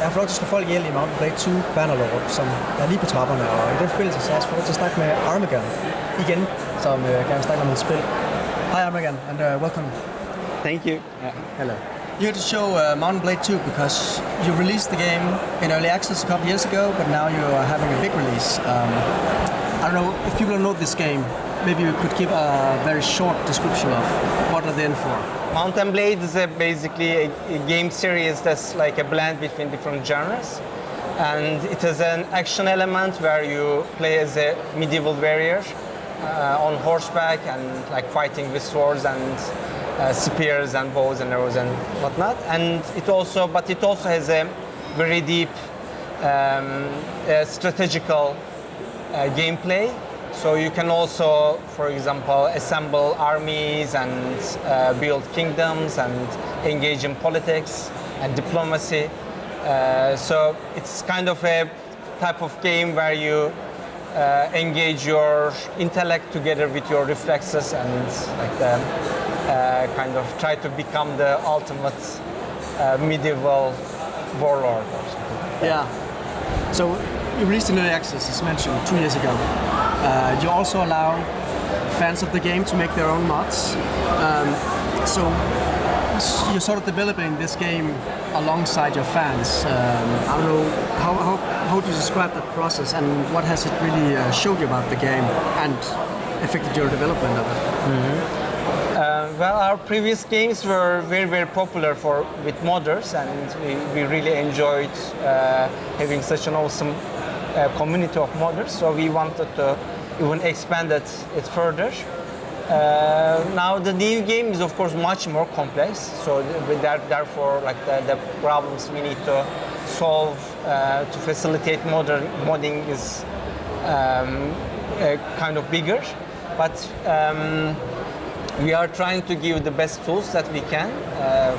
Jeg har fået lov til at slå folk ihjel i Mountain Blade 2 Bannerlord, som er lige på trapperne, og i den forbindelse så har jeg fået lov til at snakke med Armageddon igen, som gerne vil snakke om et spil. Hi Armageddon, and welcome. Thank you. Hello. You're here to show Mountain Blade 2 because you released the game in early access a couple years ago, but now you are having a big release. I don't know, if people don't know this game, maybe you could give a very short description of what are they in for. Mountain Blade is basically a game series that's like a blend between different genres. And it has an action element where you play as a medieval warrior on horseback and like fighting with swords and spears and bows and arrows and whatnot. And it also has a very deep strategical gameplay. So you can also, for example, assemble armies and build kingdoms and engage in politics and diplomacy. So it's kind of a type of game where you engage your intellect together with your reflexes and like kind of try to become the ultimate medieval warlord or something. Yeah. So you released in early access, as mentioned, 2 years ago. You also allow fans of the game to make their own mods. So you're sort of developing this game alongside your fans. I don't know, how do you describe that process and what has it really showed you about the game and affected your development of it? Mm-hmm. Well, our previous games were very, very popular with modders, and we really enjoyed having such an awesome community of modders. So we wanted to even expand it further. Now the new game is of course much more complex. So therefore, like the problems we need to solve to facilitate modding is kind of bigger, but. We are trying to give the best tools that we can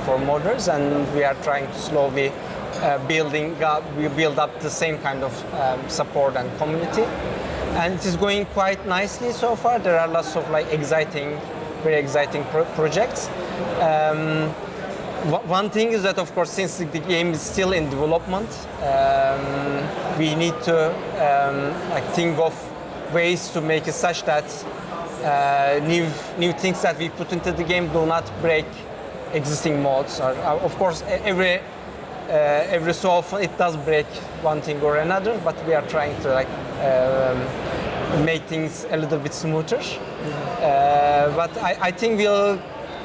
for modders, and we are trying to slowly build up the same kind of support and community. And it is going quite nicely so far. There are lots of like very exciting projects. One thing is that, of course, since the game is still in development, we need to think of ways to make it such that new things that we put into the game do not break existing mods. Of course, every so often it does break one thing or another, but we are trying to make things a little bit smoother. But I think we'll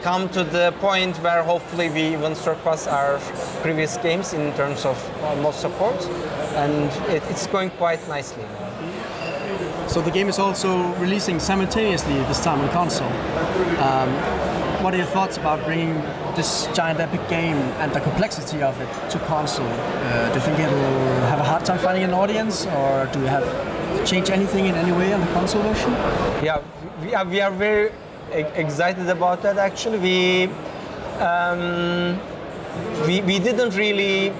come to the point where hopefully we even surpass our previous games in terms of mod support, and it's going quite nicely. So the game is also releasing simultaneously this time on console. What are your thoughts about bringing this giant epic game and the complexity of it to console? Do you think it'll have a hard time finding an audience, or do you have to change anything in any way on the console version? Yeah, we are very excited about that. Actually, we didn't really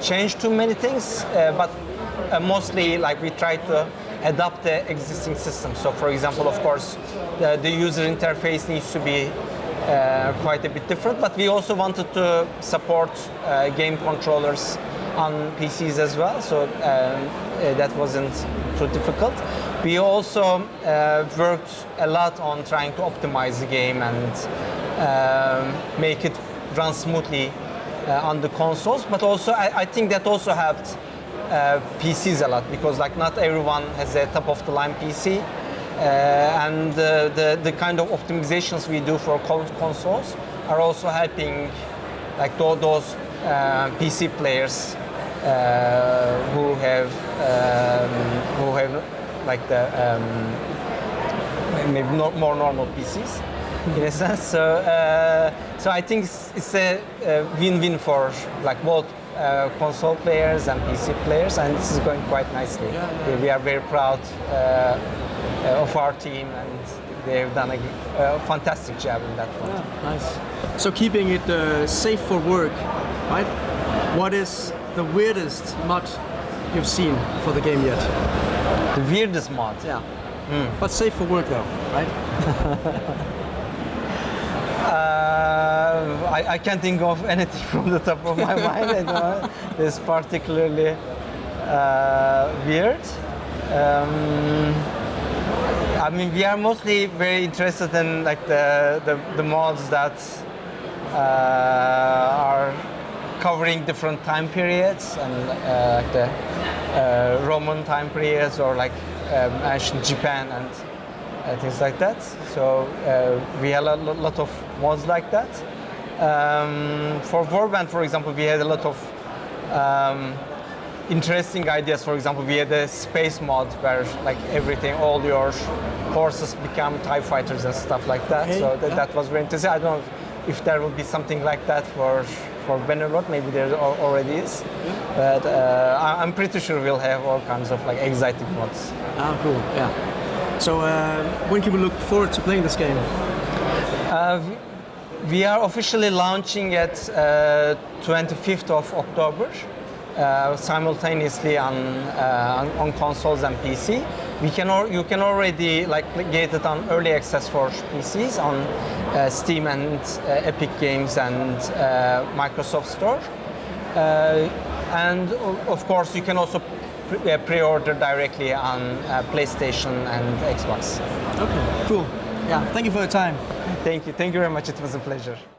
change too many things, but mostly like we try to adapt the existing system. So for example, of course, the user interface needs to be quite a bit different, but we also wanted to support game controllers on PCs as well, so that wasn't too difficult. We also worked a lot on trying to optimize the game and make it run smoothly on the consoles, but also I think that also helped PCs a lot, because like not everyone has a top of the line PC, and the kind of optimizations we do for consoles are also helping like those PC players who have like the maybe more normal PCs in a sense. So I think it's a win-win for like both console players and PC players, and this is going quite nicely. Yeah. We are very proud of our team, and they've done a fantastic job in that front. Yeah, nice. So keeping it safe for work, right? What is the weirdest mod you've seen for the game yet? The weirdest mod? Yeah. But safe for work though, right? I can't think of anything from the top of my mind. I don't know. It's particularly weird. I mean, we are mostly very interested in like the mods that are covering different time periods and like the Roman time periods or like ancient Japan and things like that. So we have a lot of mods like that. For Warband, for example, we had a lot of interesting ideas. For example, we had a space mod where like everything, all your horses become TIE fighters and stuff like that. Okay. So that was very interesting. I don't know if there will be something like that for Bannerlord. Maybe there already is. But I'm pretty sure we'll have all kinds of like exciting mods. Ah, cool. Yeah. So when can we look forward to playing this game? We are officially launching at 25th of October, simultaneously on consoles and PC. You can already like get it on early access for PCs on Steam and Epic Games and Microsoft Store. And of course, you can also pre-order directly on PlayStation and Xbox. Okay, cool. Yeah, thank you for your time. Thank you very much. It was a pleasure.